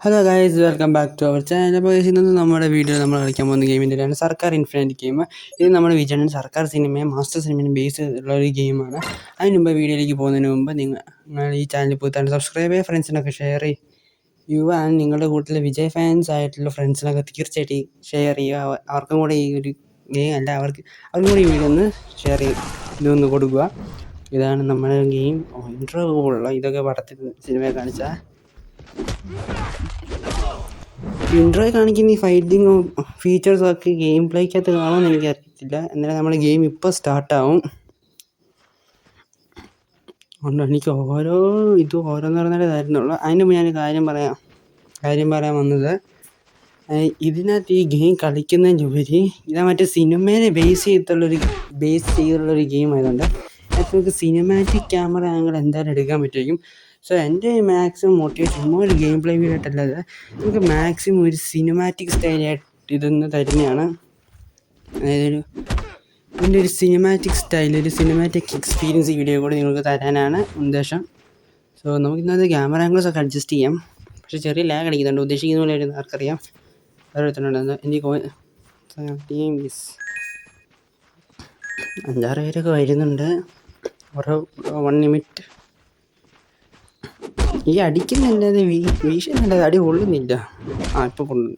Hello guys, welcome back to our channel. അപ്പോൾ ഇന്നത്തെ നമ്മുടെ വീഡിയോ നമ്മൾ കളിക്കാൻ പോകുന്ന ഗെയിമിൻ്റെ ആണ് സർക്കാർ ഇൻഫിനിറ്റ് ഗെയിം. ഇത് നമ്മുടെ വിജയൻ സർക്കാർ സിനിമയും മാസ്റ്റർ സിനിമയും ബേസ് ഉള്ള ഒരു ഗെയിമാണ്. അതിന് മുമ്പ് വീഡിയോയിലേക്ക് പോകുന്നതിന് മുമ്പ് നിങ്ങൾ ഈ ചാനൽ പോയി സബ്സ്ക്രൈബ് ചെയ്യുക, ഫ്രണ്ട്സിനൊക്കെ ഷെയർ ചെയ്യുക. ആൻഡ് നിങ്ങളുടെ കൂട്ടത്തിലെ വിജയ് ഫാൻസ് ആയിട്ടുള്ള ഫ്രണ്ട്സിനൊക്കെ തീർച്ചയായിട്ടും ഷെയർ ചെയ്യുക. അവർക്കും കൂടെ ഈ ഒരു ഗെയിം അല്ല അവർക്കും കൂടി ഈ വീഡിയോ ഒന്ന് ഷെയർ ഇതൊന്ന് കൊടുക്കുക. ഇതാണ് നമ്മുടെ ഗെയിം. ഇൻട്രോ ഉള്ള ഇതൊക്കെ പടത്തിൽ സിനിമയെ കാണിച്ചാൽ ഇൻട്രോയിൽ കാണിക്കുന്ന ഈ ഫൈറ്റിങ്ങും ഫീച്ചേഴ്സും ഒക്കെ ഗെയിം പ്ലേക്കകത്ത് കാണുമെന്ന് എനിക്കറിയത്തില്ല. എന്നാലും നമ്മുടെ ഗെയിം ഇപ്പോൾ സ്റ്റാർട്ടാവും. അതുകൊണ്ട് എനിക്ക് ഓരോന്നോരോന്നേരമായിരുന്നുള്ളൂ. അതിന് മുമ്പ് ഞാൻ കാര്യം പറയാൻ വന്നത്, ഇതിനകത്ത് ഈ ഗെയിം കളിക്കുന്നതിനുപരി ഇത് മറ്റേ സിനിമേനെ ബേസ് ചെയ്തുള്ളൊരു ഗെയിം ആയതുകൊണ്ട് അതിനകത്ത് നമുക്ക് സിനിമാറ്റിക് ക്യാമറ ആംഗിൾ എന്തായാലും എടുക്കാൻ പറ്റുമായിരിക്കും. സോ എൻ്റെ മാക്സിമം മോട്ടിവേറ്റ് ചുമ്മാ ഒരു ഗെയിം പ്ലേ വീഡിയോ ആയിട്ടല്ലാതെ നമുക്ക് മാക്സിമം ഒരു സിനിമാറ്റിക് സ്റ്റൈലായിട്ട് ഇതൊന്ന് തരുന്നതാണ്. അതായത് ഇതിൻ്റെ ഒരു സിനിമാറ്റിക് സ്റ്റൈൽ, ഒരു സിനിമാറ്റിക് എക്സ്പീരിയൻസ് വീഡിയോ കൂടി നിങ്ങൾക്ക് തരാനാണ് ഉദ്ദേശം. സോ നമുക്ക് ഇന്നത്തെ ക്യാമറ ആംഗിൾസ് ഒക്കെ അഡ്ജസ്റ്റ് ചെയ്യാം. പക്ഷേ ചെറിയ ലാഗ് അടിക്കുന്നുണ്ട്. ഉദ്ദേശിക്കുന്ന പോലെ ആയിരുന്നു ആർക്കറിയാം. ഓരോരുത്തരുണ്ടെന്ന് എനിക്ക് 5-6 പേരൊക്കെ വരുന്നുണ്ട്. ഓരോ 1 മിനിറ്റ് ഈ അടിക്കുന്നില്ലാതെ വീശുന്നില്ലാതെ അടി കൊള്ളുന്നില്ല. ഇപ്പോൾ കൊള്ളുന്നു.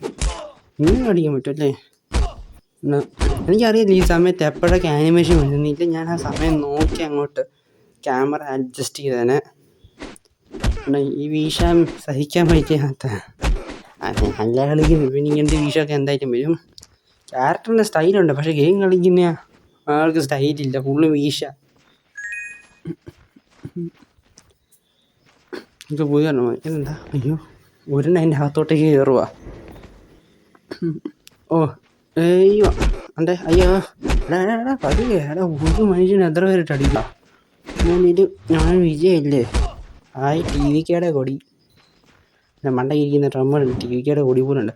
ഇങ്ങനെ അടിക്കാൻ പറ്റുമല്ലേ? എനിക്കറിയില്ല ഈ സമയത്ത് എപ്പോഴൊക്കെ ആനിമേഷൻ വരുന്നില്ല. ഞാൻ ആ സമയം നോക്കി അങ്ങോട്ട് ക്യാമറ അഡ്ജസ്റ്റ് ചെയ്തേനെ. ഈ വീശാൻ സഹിക്കാൻ പറ്റാത്ത നല്ല കളിക്കുന്നു. പിന്നെ ഇങ്ങനത്തെ വീശമൊക്കെ എന്തായാലും വരും. ക്യാരക്ടറിൻ്റെ സ്റ്റൈലുണ്ട്, പക്ഷേ ഗെയിം കളിക്കുന്ന ആൾക്ക് സ്റ്റൈലില്ല, ഫുള്ള് വീശ. ഇത് പുതിയ ഇതെന്താ? അയ്യോ, ഒരെണ്ണം അതിൻ്റെ അകത്തോട്ടേക്ക് കയറുക. അയ്യോ അണ്ടേ, അയ്യോ എടാ പതിയെ ഒരു മനുഷ്യന് എത്ര പേരിട്ട് അടിക്കുക. ഞാൻ വിജയല്ലേ? ടി വിക്കയുടെ കൊടി മണ്ടയിരിക്കുന്ന ഡ്രമ്മുണ്ട്. ടി വിക്കയുടെ കൊടി പോലുണ്ട്.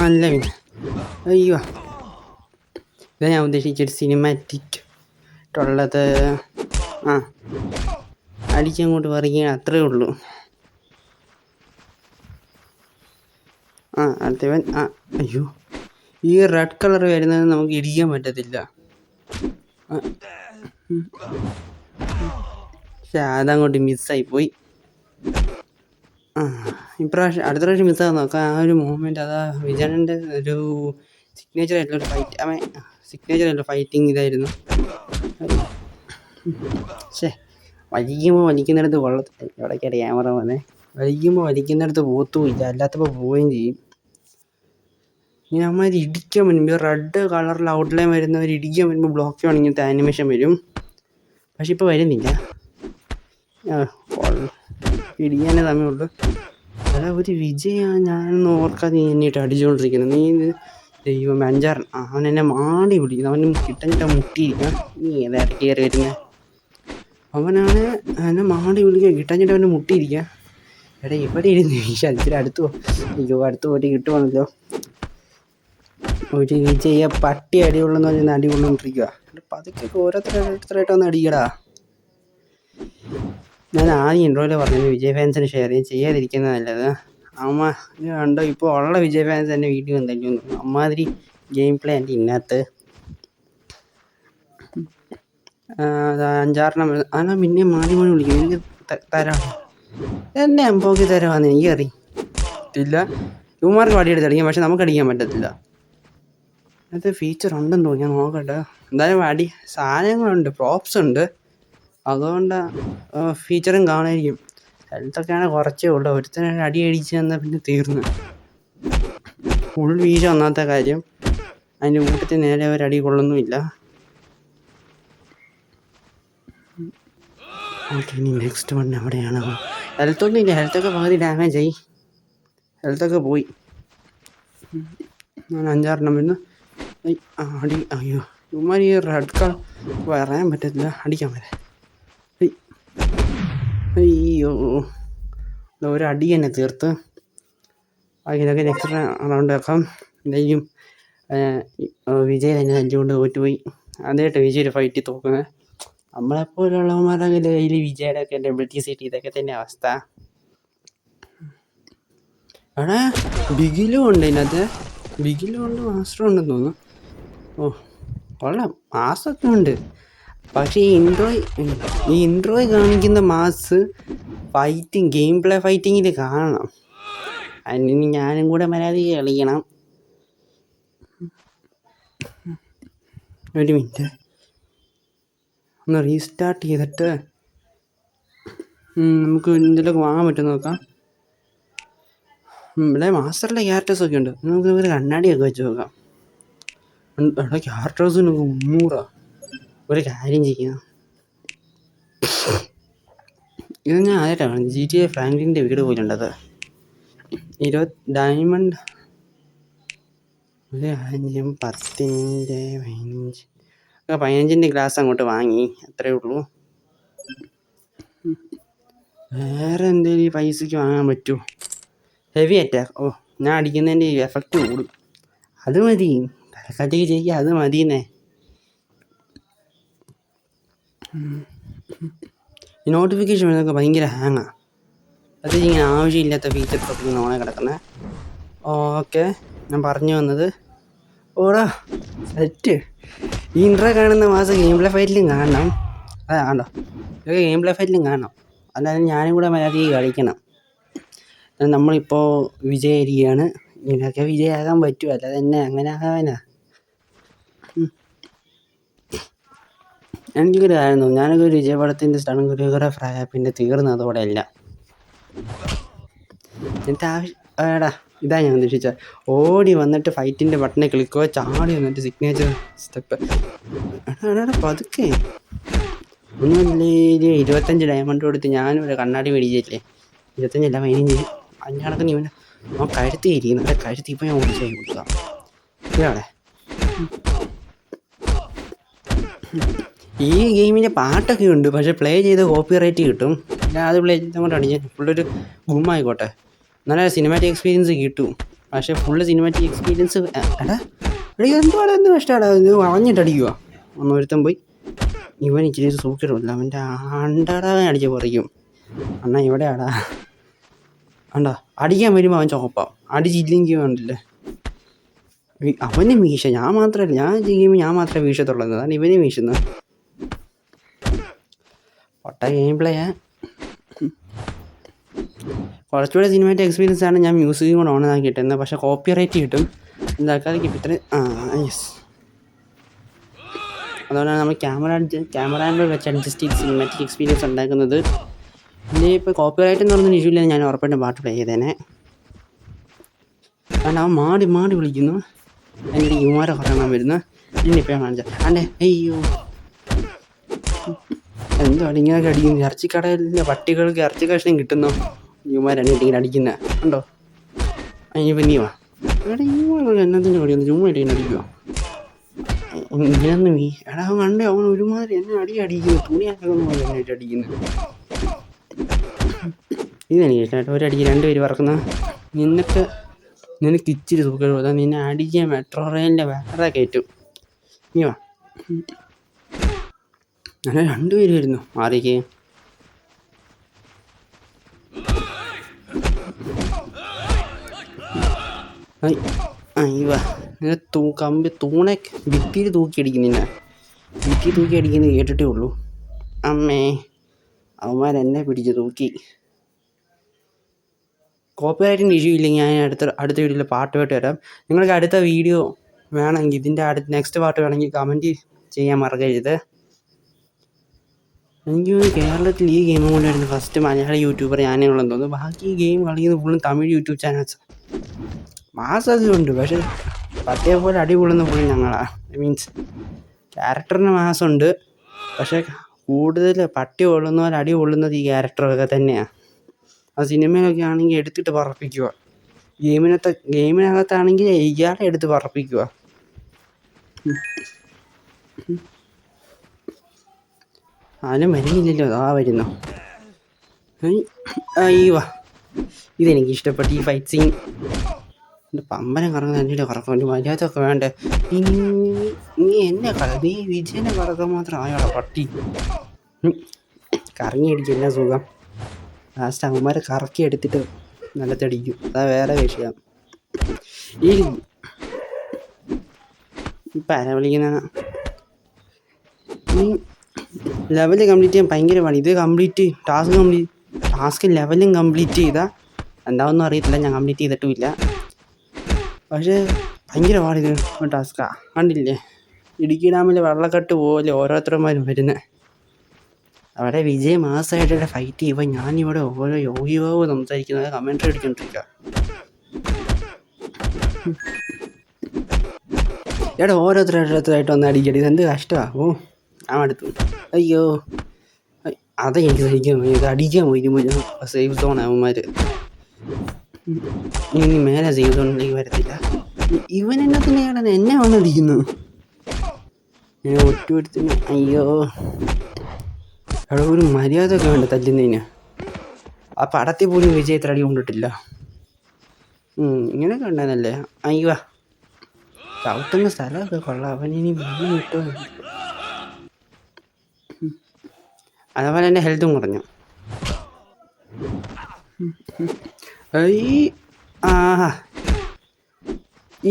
അല്ല പിന്നെ അയ്യോ, ഇതാ ഞാൻ ഉദ്ദേശിച്ചൊരു സിനിമാറ്റിക് ഉള്ളത്. അടിച്ചങ്ങോട്ട് പറിക്കാൻ അത്രേ ഉള്ളൂ. അടുത്തവൻ. അയ്യോ, ഈ റെഡ് കളർ വരുന്നത് നമുക്ക് ഇടിക്കാൻ പറ്റത്തില്ല. പക്ഷെ അതങ്ങോട്ട് മിസ്സായിപ്പോയി. ഇപ്രാവശ്യം അടുത്ത പ്രാവശ്യം മിസ്സാകാൻ നോക്കാം. ആ ഒരു മൂവ്മെൻറ്റ്, അതാ വിജയൻ്റെ ഒരു സിഗ്നേച്ചർ ആയിട്ടുള്ളൊരു ഫൈറ്റിംഗ് ഇതായിരുന്നു. വലിക്കുന്നിടത്ത് കൊള്ളത്തില്ല. ഇവിടേക്കായിട്ട് ക്യാമറ വന്നേ. വലിക്കുന്നിടത്ത് പോത്തുമില്ല, അല്ലാത്തപ്പോൾ പോവുകയും ചെയ്യും. ഇനി നമ്മൾ ഇടിക്കാൻ വരുമ്പോൾ റെഡ് കളറിൽ ഔട്ട്ലൈൻ വരുന്നവർ ഇടിക്കാൻ വരുമ്പോൾ ബ്ലോക്ക് ചെയ്യുകയാണെങ്കിൽ ഇങ്ങനത്തെ ആനിമേഷൻ വരും. പക്ഷെ ഇപ്പോൾ വരുന്നില്ല. ഇടിക്കാനേ സമയമുള്ളൂ. അല്ല, ഒരു വിജയാണ് ഞാനൊന്നും ഓർക്കാതെ എന്നിട്ട് അടിച്ചുകൊണ്ടിരിക്കുന്നത്. നീ ദൈവം 5-6 അവൻ എന്നെ മാടി പിടിക്കുന്നു. അവന് കിട്ടഞ്ഞിട്ട് മുട്ടിയിരിക്കാം. നീ ഏതായിട്ട് കയറി വരുന്നത്? അവനാണ് എന്നെ മാടി വിളിക്കുക, കിട്ടഞ്ഞിട്ട് അവൻ്റെ മുട്ടിയിരിക്കുക. എടാ ഇവിടെ ഇരുന്ന് ഇച്ചിരി അടുത്ത് അടുത്ത് പോയിട്ട് കിട്ടുവാണല്ലോ. ഒരു വിജയ പട്ടി അടികൊള്ളുന്ന പറഞ്ഞാൽ അടി കൊണ്ടുകൊണ്ടിരിക്കുക. പതുക്കെ ഓരോരുത്തരായിട്ട് ഒന്ന് അടിക്കടാ. ഞാൻ ആദ്യം ഇൻട്രോയിൽ പറഞ്ഞത് വിജയ് ഫാൻസിന് ഷെയർ ചെയ്യാതിരിക്കുന്നത് നല്ലത്. ഇത് കണ്ടോ, ഇപ്പോൾ ഉള്ള വിജയ് ഫാൻസ് തന്നെ വീഡിയോ എന്തെങ്കിലും അമ്മാതിരി ഗെയിം പ്ലേ എൻ്റെ ഇന്നത്തെ 5-6 ஆனால் പിന്നെ മാറി വിളിക്കും. എനിക്ക് തരാം, എന്നെ അമ്പോക്കി തരാമെന്ന് എനിക്കറിയില്ല. ഇവന്മാർക്ക് വടിയെടുത്ത് അടിക്കാം, പക്ഷെ നമുക്ക് അടിക്കാൻ പറ്റത്തില്ല. അങ്ങനത്തെ ഫീച്ചർ ഉണ്ടെന്ന് തോന്നി, ഞാൻ നോക്കട്ടെ. എന്തായാലും സാധനങ്ങളുണ്ട്, പ്രോപ്സ് ഉണ്ട്, അതുകൊണ്ട് ഫീച്ചറും കാണുമായിരിക്കും. ഹെൽത്തൊക്കെയാണ് കുറച്ചേ ഉള്ളൂ. ഒരുത്തനെ അടി അടിച്ച് തന്നാൽ പിന്നെ തീർന്നു. ഫുൾ വീശ ഒന്നാമത്തെ കാര്യം. അതിൻ്റെ കൂട്ടത്തിൽ നേരെ ഒരടി കൊള്ളൊന്നുമില്ല. ഇനി നെക്സ്റ്റ് വൺ എവിടെയാണ്? ഹെൽത്തൊന്നും ഇല്ല, ഹെൽത്തൊക്കെ പകുതി ഡാമേജ് ആയി, ഹെൽത്തൊക്കെ പോയി. ഞാൻ 5-6 വരുന്നു. അടി. അയ്യോ, ഇവന്മാർ ഈ റെഡ് കളർ പറയാൻ പറ്റത്തില്ല, അടിക്കാൻ വരെ. അയ്യോ, ഒരടി തന്നെ തീർത്ത്. ഇതൊക്കെ നെക്സ്റ്റ് റൗണ്ട് വെക്കാം. എന്തെങ്കിലും വിജയ് തന്നെ 5 കൊണ്ട് തോറ്റുപോയി. അതേട്ട് വിജയ് ഫൈറ്റിൽ തോക്കുന്നത്. നമ്മളെപ്പോലുള്ളവന്മാരുടെ കയ്യിൽ വിജയുടെ ഒക്കെ WTC ഇതൊക്കെ തന്നെ അവസ്ഥ. എടാ ബിഗിലും ഉണ്ട് ഇതിനകത്ത്, ബിഗിലും ഉണ്ട് മാസ്റ്ററും ഉണ്ടെന്ന് തോന്നുന്നു. ഓ കൊള്ളാം, മാസൊക്കെ ഉണ്ട്. പക്ഷേ ഈ ഇൻട്രോയിൽ കാണിക്കുന്ന മാസ് ഫൈറ്റിങ്, ഗെയിം പ്ലേ ഫൈറ്റിങ്ങിൽ കാണണം. അതിന് ഞാനും കൂടെ മര്യാദ കളിക്കണം. ഒരു മിനിറ്റ് ഒന്ന് റീസ്റ്റാർട്ട് ചെയ്തിട്ട് നമുക്ക് എന്തെങ്കിലുമൊക്കെ വാങ്ങാൻ പറ്റുമെന്ന് നോക്കാം. ഇവിടെ മാസ്റ്ററിലെ ക്യാരക്ടേഴ്സൊക്കെ ഉണ്ട്. നമുക്ക് ഒരു കണ്ണാടിയൊക്കെ വെച്ച് നോക്കാം. എടാ ക്യാരക്ടേഴ്സിന് 300. ഒരു കാര്യം ചെയ്യാം, ഇത് ഞാൻ ആദ്യമായിട്ടാണ് GTA ഫ്രാങ്ക്ലിൻ്റെ വീട് പോലുണ്ടത്. 20 ഡയമണ്ട്, ഒരു 5, 10, 15 ഗ്ലാസ് അങ്ങോട്ട് വാങ്ങി, അത്രയേ ഉള്ളൂ. വേറെ എന്തെങ്കിലും ഈ പൈസയ്ക്ക് വാങ്ങാൻ പറ്റുമോ? ഹെവി അറ്റാക്ക്, ഓ ഞാൻ അടിക്കുന്നതിൻ്റെ എഫക്റ്റ് കൂടും, അത് മതി. തലക്കാറ്റേക്ക് ചെയ്യുക, അത് മതിയെന്നേ. ഈ നോട്ടിഫിക്കേഷൻ വരുന്നതൊക്കെ ഭയങ്കര ഹാങ്ങാണ്. അത് ഇങ്ങനെ ആവശ്യമില്ലാത്ത ഫീച്ചർസൊക്കെ ഇങ്ങനെ ഓണെ കിടക്കുന്നത്. ഓക്കെ, ഞാൻ പറഞ്ഞു വന്നത്, ഓടാ സെറ്റ്. ഈ ഇൻട്രോ കാണുന്ന മാസം ഗെയിം പ്ലേ ഫൈറ്റിലും കാണണം. കണ്ടോ, ഇതൊക്കെ ഗെയിം പ്ലേ ഫൈറ്റിലും കാണണം. അല്ലാതെ ഞാനും കൂടെ മര്യാദയ്ക്ക് കളിക്കണം. നമ്മളിപ്പോൾ വിജയായിരിക്കുകയാണ്. ഇങ്ങനെയൊക്കെ വിജയമാകാൻ പറ്റുമോ? അല്ലാതെ തന്നെ അങ്ങനെ ആകാനാ? എനിക്കൊരു ആയിരുന്നു, ഞാനൊക്കെ ഒരു വിജയപടത്തിൻ്റെ സ്റ്റണ്ട് കൊറിയോഗ്രാഫറായ പിന്നെ തീർന്നു അതോടെ അല്ല. എന്നിട്ട് എടാ ഇതാ ഞാൻ ഉദ്ദേശിച്ചത്, ഓടി വന്നിട്ട് ഫൈറ്റിൻ്റെ ബട്ടനെ ക്ലിക്കോ, ചാടി വന്നിട്ട് സിഗ്നേച്ചർ സ്റ്റെപ്പ്. എടാ പതുക്കെ ഒന്നുമില്ലേ, 25 ഡയമണ്ട് കൊടുത്ത് ഞാനും ഒരു കണ്ണാടി മേടിച്ചില്ലേ, 25 15. അതിൻ്റെ കണക്ക് നീ കഴുത്തി ഇരിക്കുന്നു, അവിടെ കഴുത്തി ഇപ്പോൾ ഞാൻ ഓടിച്ചായി കൊടുക്കാം. ഇയാളെ ഈ ഗെയിമിൻ്റെ പാട്ടൊക്കെ ഉണ്ട്, പക്ഷേ പ്ലേ ചെയ്ത് കോപ്പിറൈറ്റ് കിട്ടും. അത് പ്ലേ ചെയ്ത് അങ്ങോട്ട് അടിച്ച് ഫുള്ളൊരു ഗുമ്മായിക്കോട്ടെ, നല്ല സിനിമാറ്റിക് എക്സ്പീരിയൻസ് കിട്ടും. പക്ഷേ ഫുള്ള് സിനിമാറ്റിക് എക്സ്പീരിയൻസ് എടാ എന്തുവാണ്, എന്ത് കഷ്ടമാണ് ഇത് വളഞ്ഞിട്ടടിക്കുക. ഒരുത്തം പോയി, ഇവൻ ഇച്ചിരി സൂക്കിടുമില്ല, അവൻ്റെ അണ്ടടാ അടിച്ച് പറിക്കും. അണ്ണാ ഇവിടെയാടാ, കണ്ടോ അടിക്കാൻ വരുമ്പോൾ അവൻ ചോപ്പാം, അടിച്ചില്ലെങ്കിൽ വേണ്ടില്ലേ അവന് മീശ. ഞാൻ മാത്രമല്ല, ഞാൻ ചെയ്യുമ്പോൾ ഞാൻ മാത്രമേ വീശത്തുള്ളത്, അതാണ് ഇവന് വീശുന്നത്. പൊട്ട ഗെയിം പ്ലേയാ. കുറച്ചുകൂടെ സിനിമാറ്റിക് എക്സ്പീരിയൻസ് ആണ് ഞാൻ മ്യൂസിക്കും കൂടെ ഓൺ ആക്കിയിട്ട്, എന്നാൽ പക്ഷേ കോപ്പിറൈറ്റ് കിട്ടും. എന്താക്കാതെ ഇത്ര യെസ്. അതുകൊണ്ടാണ് നമ്മൾ ക്യാമറ ആംഗിൾ വെച്ച് അഡ്ജസ്റ്റ് ചെയ്ത് സിനിമാറ്റിക് എക്സ്പീരിയൻസ് ഉണ്ടാക്കുന്നത്. പിന്നെ ഇപ്പോൾ കോപ്പിറൈറ്റ് എന്ന് പറഞ്ഞൊരു ഇഷ്യൂ ഇല്ല, ഞാൻ ഉറപ്പായിട്ടും പാട്ട് പ്ലേ ചെയ്തേനെ. കാരണം അവൻ മാടി വിളിക്കുന്നു, അതിൻ്റെ യുമാരെ കുറയണം വരുന്നു. ഇന്നിപ്പോൾ ഞാൻ കാണിച്ച അല്ലേ, അയ്യോ എന്താണ് ഇങ്ങനെയൊക്കെ അടിക്കുന്നത്? ഇറച്ചിക്കടയിലെ പട്ടികൾക്ക് ഇറച്ചി കഷ്ണം കിട്ടുന്നു, യുമാരാണ് ഇങ്ങനെ അടിക്കുന്നത് കണ്ടോ. അതിനിപ്പോൾ നീ വാ, എടാ യുമാർ എന്നതിൻ്റെ പടിയൊന്ന് ചുമ്മാ ഇങ്ങനെ അടിക്കുക. ഇങ്ങനെയൊന്നും എടാ അവൻ കണ്ടേ, അവൻ ഒരുമാതിരി എന്നെ അടിക്കുന്നു, തുണിയൊക്കെ എന്നായിട്ട് അടിക്കുന്നത്. ഇതെനിക്ക് ഇഷ്ടമായിട്ട് ഒരടിക്ക് 2 പേര് പറക്കുന്ന. നിനക്ക് ഇച്ചിരി സുഖം കൊടുത്താൽ നിന്നെ അടിക്കാൻ മെട്രോ റെയിലിൻ്റെ വേറെ കയറ്റും. നീ വാ, അങ്ങനെ 2 പേര് വരുന്നു മാറിക്ക്. അയ്യവാ കമ്പി തൂണെ ഭിത്തിയിൽ തൂക്കി അടിക്കുന്നില്ല, ഭിത്തി തൂക്കി അടിക്കുന്നത് കേട്ടിട്ടേ ഉള്ളൂ. അമ്മേ അവന്മാരെന്നെ പിടിച്ച് തൂക്കി. കോപ്പിറൈറ്റിൻ്റെ ഇഷ്യൂ ഇല്ലെങ്കിൽ ഞാൻ അടുത്ത വീഡിയോയിൽ പാട്ടുമായിട്ട് വരാം. നിങ്ങൾക്ക് അടുത്ത വീഡിയോ വേണമെങ്കിൽ, ഇതിൻ്റെ നെക്സ്റ്റ് പാട്ട് വേണമെങ്കിൽ കമൻറ്റ് ചെയ്യാൻ മറക്കരുത്. എനിക്ക് കേരളത്തിൽ ഈ ഗെയിം കൊണ്ട് വരുന്ന ഫസ്റ്റ് മലയാള യൂട്യൂബർ ഞാനേ ഉള്ളെന്ന് തോന്നുന്നു. ബാക്കി ഗെയിം കളിക്കുന്നത് ഫുള്ളും തമിഴ് യൂട്യൂബ് ചാനൽസ്. മാസമൊക്കെ ഉണ്ട്, പക്ഷേ പട്ടയെ പോലെ അടിപൊളുന്ന ഫുള്ളും ഞങ്ങളാണ്. മീൻസ് ക്യാരക്ടറിന് മാസമുണ്ട്, പക്ഷേ കൂടുതൽ പട്ടി കൊള്ളുന്ന പോലെ അടി കൊള്ളുന്നത് ഈ ക്യാരക്ടറൊക്കെ തന്നെയാണ്. ആ സിനിമയിലൊക്കെ ആണെങ്കിൽ എടുത്തിട്ട് പറപ്പിക്കുക, ഗെയിമിനകത്താണെങ്കിൽ ഇയാളെ എടുത്ത് പറപ്പിക്കുക. ആരും വരുന്നില്ലല്ലോ, അതാ വരുന്നു. അയ്യോ ഇതെനിക്ക് ഇഷ്ടപ്പെട്ടു, ഈ ഫൈറ്റ് സീൻ. പമ്പരം കറങ്ങുന്ന എൻ്റെ കറക്കം, മര്യാദ ഒക്കെ വേണ്ടേ. നീ എന്നെ നീ വിജയനെ കറക്കാൻ മാത്രം ആയോടാ പട്ടി. കറങ്ങി അടിക്കും എന്നാ സുഖം. ലാസ്റ്റ് അവന്മാരെ കറക്കി എടുത്തിട്ട് നിലത്തടിക്കും. അതാ വേറെ വിഷയം. ഈ ഇപ്പം ആരാ വിളിക്കുന്ന? ഈ ലെവല് കംപ്ലീറ്റ് ചെയ്യാൻ ഭയങ്കര പണി. ഇത് ടാസ്ക് ലെവലും കംപ്ലീറ്റ് ചെയ്താൽ എന്താവൊന്നും അറിയത്തില്ല. ഞാൻ കംപ്ലീറ്റ് ചെയ്തിട്ടുമില്ല. പക്ഷേ ഭയങ്കര പാടിത് ടാസ്കാ. കണ്ടില്ലേ, ഇടുക്കി ഡാമിൽ വെള്ളക്കെട്ട് പോലെ ഓരോരുത്തന്മാരും വരുന്നത്. അവിടെ വിജയ് മാസമായിട്ട് ഫൈറ്റ് ചെയ്യുമ്പോൾ ഞാനിവിടെ ഓരോ യോഗിബാബു സംസാരിക്കുന്നത് കമൻട്രി അടിച്ചോണ്ടിരിക്കുക. എടാ ഓരോരുത്തരായിട്ട് വന്ന് അടിക്കടി. ഇതെന്ത് കഷ്ടമാണ്. ഓ ഞാൻ അടുത്തു. അയ്യോ അതെനിക്ക് സഹിക്കാൻ പോയി. ഇത് അടിക്കാൻ പോയി സേഫ് സോൺ അവന്മാർ. ഇനി മേലെ സേഫ് സോണിലേക്ക് വരത്തില്ല. ഇവൻ എന്നെ തന്നെയാണ് എന്നെ വന്നടിക്കുന്നു. ഒറ്റ അയ്യോ എടാ ഒരു മര്യാദ ഒക്കെ വേണ്ട തല്ലുന്നതിന്. ആ പടത്തിൽ പോലും വിജയ് ഇത്ര അടി കൊണ്ടിട്ടില്ല. ഇങ്ങനെയൊക്കെ ഉണ്ടായിരുന്നല്ലേ. അയ്യോ ചവിട്ടുന്ന സ്ഥലമൊക്കെ കൊള്ളാം. അവനിനി മണ്ണ് കിട്ടോ. അതേപോലെ എൻ്റെ ഹെൽത്തും കുറഞ്ഞു.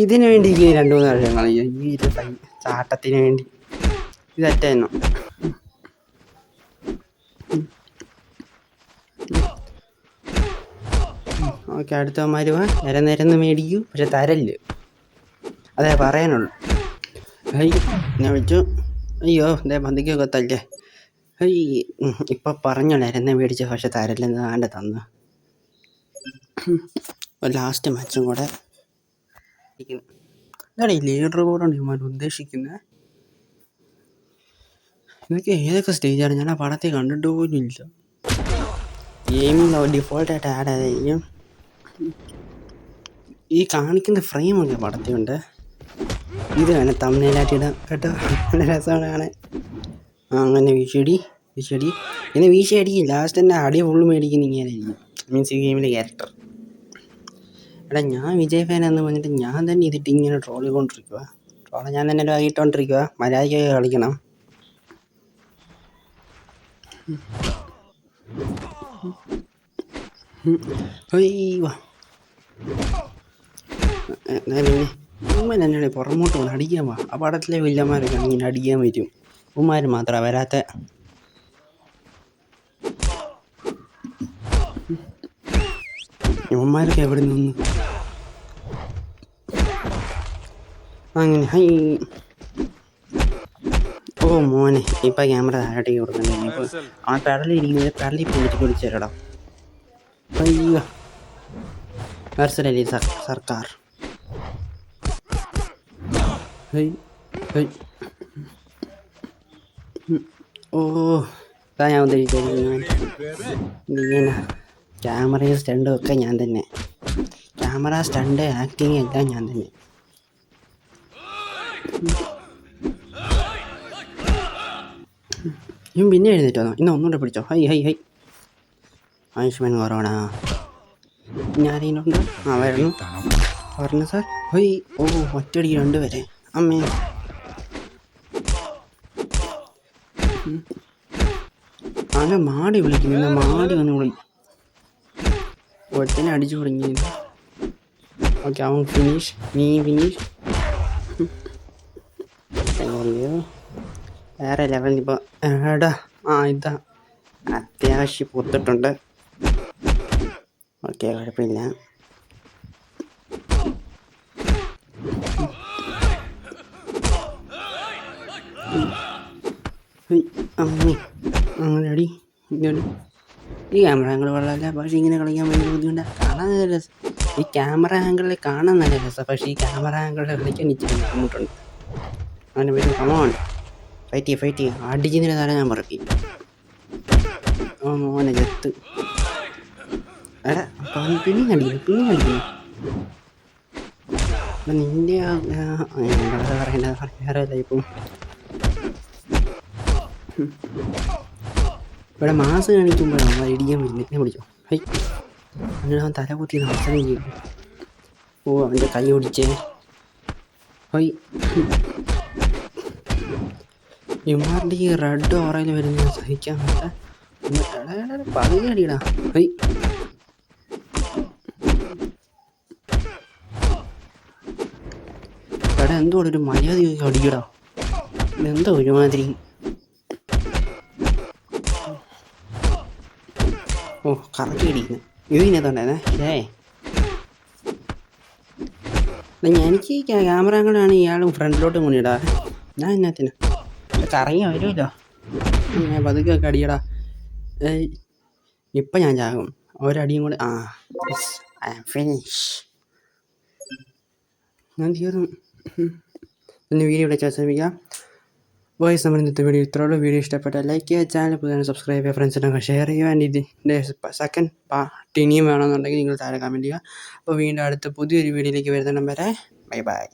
ഇതിനു വേണ്ടി ഈ 2-3 വർഷങ്ങൾ ഈ ഒരു ചാട്ടത്തിന് വേണ്ടി ഇതറ്റായിരുന്നു. ഓക്കെ അടുത്തവന്മാർ നിരന്ന് മേടിക്കൂ. പക്ഷെ തരല്. അതേ പറയാനുള്ളൂ. ഞാൻ വിളിച്ചു. അയ്യോ ഇതേ ബന്ധിക്കൊക്കെ തല്ലേ. ഇപ്പം പറഞ്ഞോ നിരന്ന് മേടിച്ച പക്ഷെ തരല്ലെന്ന് ആണ്ട് തന്നു. ലാസ്റ്റ് മാച്ചും കൂടെ എന്താണ് ഈ ലീഡർ ബോർഡാണ് ഇവന്മാർ ഉദ്ദേശിക്കുന്നത്. ഇതൊക്കെ ഏതൊക്കെ സ്റ്റേജാണ്? ഞാൻ ആ പടത്തെ കണ്ടിട്ട് പോലും ഇല്ല. ഗെയിമിൽ ഡിഫോൾട്ടായിട്ട് ആഡ് ആയിരിക്കും. ഈ കാണിക്കുന്ന ഫ്രെയിമൊക്കെ പടത്തിലുണ്ട്. ഇത് വേണം തമിഴ്നാട്ടിൽ ഇടാൻ കേട്ടോ. നല്ല രസമാണ് കാണാൻ. അങ്ങനെ വീശടി ഇങ്ങനെ വീശടിക്കും. ലാസ്റ്റ് തന്നെ അടി ഫുള്ള് മേടിക്കുന്ന ഇങ്ങനെയായിരിക്കും. മീൻസ് ഈ ഗെയിമിലെ ക്യാരക്ടർ. എടാ ഞാൻ വിജയ് ഫാനാന്ന് പറഞ്ഞിട്ട് ഞാൻ തന്നെ ഇതിട്ട് ഇങ്ങനെ ട്രോളിക്കൊണ്ടിരിക്കുക. ട്രോളെ ഞാൻ തന്നെ ആകിട്ടോണ്ടിരിക്കുക. മര്യാദയ്ക്കൊക്കെ കളിക്കണം. പിന്നെ ഉമ്മൻ എന്നാണ് പുറമോട്ട് പോകണം. അടിക്കാൻ പോവാ. ആ പടത്തിലെ വില്ലന്മാരൊക്കെ ഇങ്ങനെ അടിക്കാൻ പറ്റും. ഉമ്മാർ മാത്രമാണ് വരാത്ത. ഉമ്മാരൊക്കെ എവിടെ നിന്ന് അങ്ങനെ. ഓ മോനെ ഇപ്പം ക്യാമറ താഴോട്ടേക്ക് കൊടുക്കണ്ടേ. ഇപ്പോൾ ആ പെടലിരിക്കുന്നത് പെടലിൽ പോയിട്ട് വിളിച്ചു തരടാ. അയ്യോ നർസലി സർക്കാർ. ഓ ഇതാ ഞാൻ ഇങ്ങനെ ക്യാമറയും സ്റ്റണ്ടും ഒക്കെ ഞാൻ തന്നെ. ക്യാമറ സ്റ്റണ്ട് ആക്ടിങ് എല്ലാം ഞാൻ തന്നെ. പിന്നെ എഴുന്നേറ്റ് വന്നോ. ഇന്ന് ഒന്നുകൂടെ പിടിച്ചോ. ഹൈ ആയുഷ്മാൻ കൊറോണ ഞാനതിനുണ്ട്. വരുന്നു പറഞ്ഞു സാർ. ഓ ഒറ്റയടിക്ക് 2 പേരെ. അമ്മേ അങ്ങനെ മാടി വിളിക്കുന്നു. മാടി വന്ന് ഒരുത്തനെ അടിച്ചു തുടങ്ങി. ഓക്കെ അവൻ ഫിനിഷ്. നീ ഫിനിഷ്. വേറെ ലെവലിൽ ഇപ്പോൾ എടാ ഇതാ അത്യാവശ്യം പൊത്തിട്ടുണ്ട്. ഓക്കെ കുഴപ്പമില്ല. അങ്ങനെ അടി ഈ ക്യാമറ ആംഗിൾ കൊള്ളാല്ല. പക്ഷേ ഇങ്ങനെ കളിക്കാൻ ഭയങ്കര ബുദ്ധിമുട്ടാണ്. കാണാൻ നല്ല രസം. ഈ ക്യാമറ ആംഗിളിൽ കാണാൻ നല്ല രസമാണ്. പക്ഷേ ഈ ക്യാമറ ആംഗിളിൽ കളിക്കാൻ ഇച്ചിരി ബുദ്ധിമുട്ടുണ്ട്. അങ്ങനെ പിന്നെ കമോൺ ഫൈറ്റ് ചെയ്യാം. അടിക്കുന്നതിന് തല ഞാൻ പറക്കി. ഓ മോനെ ജത്ത്. എടാ പിന്നെയും അടിക്കുന്നു. നിൻ്റെ പറയേണ്ടത് പറയാറല്ല. ഇപ്പം ഇവിടെ മാസ് കാണിക്കുമ്പോഴാണ് ഇടിക്കാൻ വരുന്നത്. ഞാൻ പിടിച്ചോ. അങ്ങനെ അവൻ തല കുത്തി നടത്തണം ചെയ്യും. ഓ അവൻ്റെ കൈ ഓടിച്ചേ. ഇമാരുടെ ഈ റെഡ് ഓറയിൽ വരുന്ന സഹിക്കാൻ പറ്റാ. പകുതി അടിയടാ. എടാ എന്തോ ഒരു മര്യാദ അടിക്കടാ. ഇതെന്താ ഒരുമാതിരി. ഓ കറക്റ്റ് അടിക്കുന്നു. ഇതിനകത്തുണ്ടായിരുന്നേ എനിക്ക് ക്യാമറ അങ്ങോട്ടാണ് ഇയാളും ഫ്രണ്ടിലോട്ടും കൊണ്ടിടാ. ഞാൻ എന്നാത്തിന് കറങ്ങി വരുമല്ലോ. ഞാൻ പതുക്കെ അടിയടാ. ഇപ്പം ഞാൻ ചാകും. ഒരടിയും കൂടെ. I am finish. ഞാൻ തീർന്നു. പിന്നെ വീഡിയോ ഇവിടെ ശ്രമിക്കാം. വോയിസ് നമ്മൾ ഇന്നത്തെ വീഡിയോ ഇത്രയുള്ള. വീഡിയോ ഇഷ്ടപ്പെട്ടാൽ ലൈക്ക് ചെയ്യുക, ചാനൽ പുതിയ സബ്സ്ക്രൈബ് ചെയ്യുക, ഫ്രണ്ട്സിനൊക്കെ ഷെയർ ചെയ്യുക. ആൻഡ് ഇതിൻ്റെ സെക്കൻഡ് പാർട്ട് ഇനിയും വേണമെന്നുണ്ടെങ്കിൽ നിങ്ങൾ താഴെ കമൻറ്റ് ചെയ്യുക. അപ്പോൾ വീണ്ടും അടുത്ത പുതിയൊരു വീഡിയോയിലേക്ക് വരുന്ന വരെ ബൈ ബൈ.